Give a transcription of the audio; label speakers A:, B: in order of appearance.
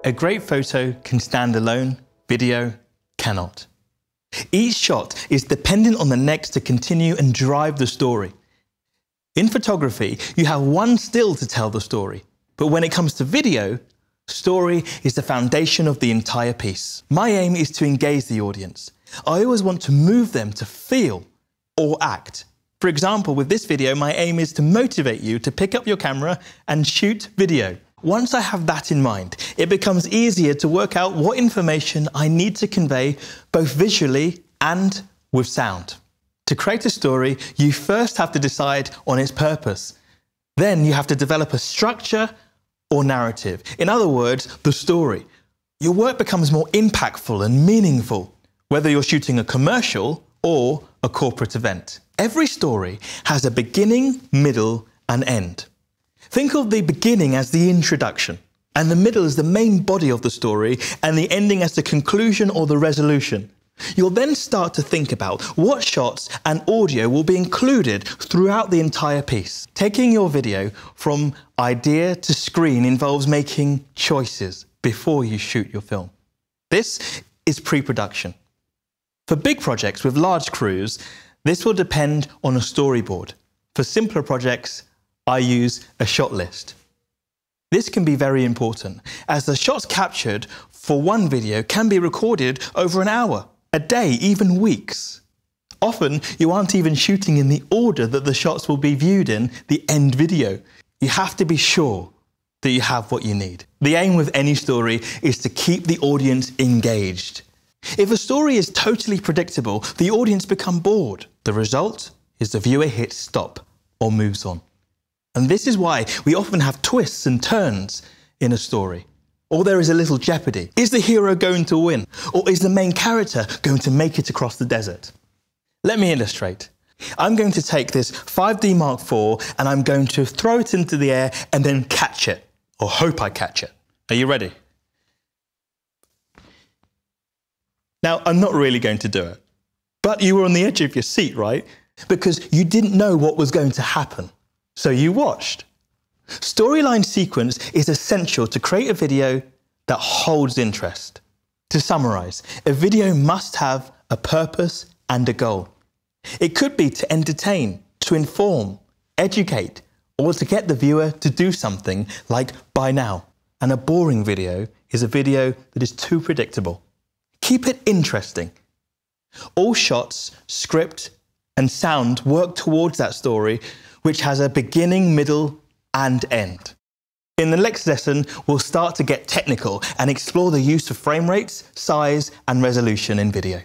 A: A great photo can stand alone, video cannot. Each shot is dependent on the next to continue and drive the story. In photography, you have one still to tell the story, but when it comes to video, story is the foundation of the entire piece. My aim is to engage the audience. I always want to move them to feel or act. For example, with this video, my aim is to motivate you to pick up your camera and shoot video. Once I have that in mind, it becomes easier to work out what information I need to convey both visually and with sound. To create a story, you first have to decide on its purpose. Then you have to develop a structure or narrative. In other words, the story. Your work becomes more impactful and meaningful, whether you're shooting a commercial or a corporate event. Every story has a beginning, middle, and end. Think of the beginning as the introduction, and the middle as the main body of the story, and the ending as the conclusion or the resolution. You'll then start to think about what shots and audio will be included throughout the entire piece. Taking your video from idea to screen involves making choices before you shoot your film. This is pre-production. For big projects with large crews, this will depend on a storyboard. For simpler projects, I use a shot list. This can be very important, as the shots captured for one video can be recorded over an hour, a day, even weeks. Often, you aren't even shooting in the order that the shots will be viewed in the end video. You have to be sure that you have what you need. The aim with any story is to keep the audience engaged. If a story is totally predictable, the audience become bored. The result is the viewer hits stop or moves on. And this is why we often have twists and turns in a story. Or there is a little jeopardy. Is the hero going to win? Or is the main character going to make it across the desert? Let me illustrate. I'm going to take this 5D Mark IV and I'm going to throw it into the air and then catch it, or hope I catch it. Are you ready? Now, I'm not really going to do it, but you were on the edge of your seat, right? Because you didn't know what was going to happen. So you watched. Storyline sequence is essential to create a video that holds interest. To summarize, a video must have a purpose and a goal. It could be to entertain, to inform, educate, or to get the viewer to do something like buy now. And a boring video is a video that is too predictable. Keep it interesting. All shots, script, and sound work towards that story, which has a beginning, middle, and end. In the next lesson, we'll start to get technical and explore the use of frame rates, size, and resolution in video.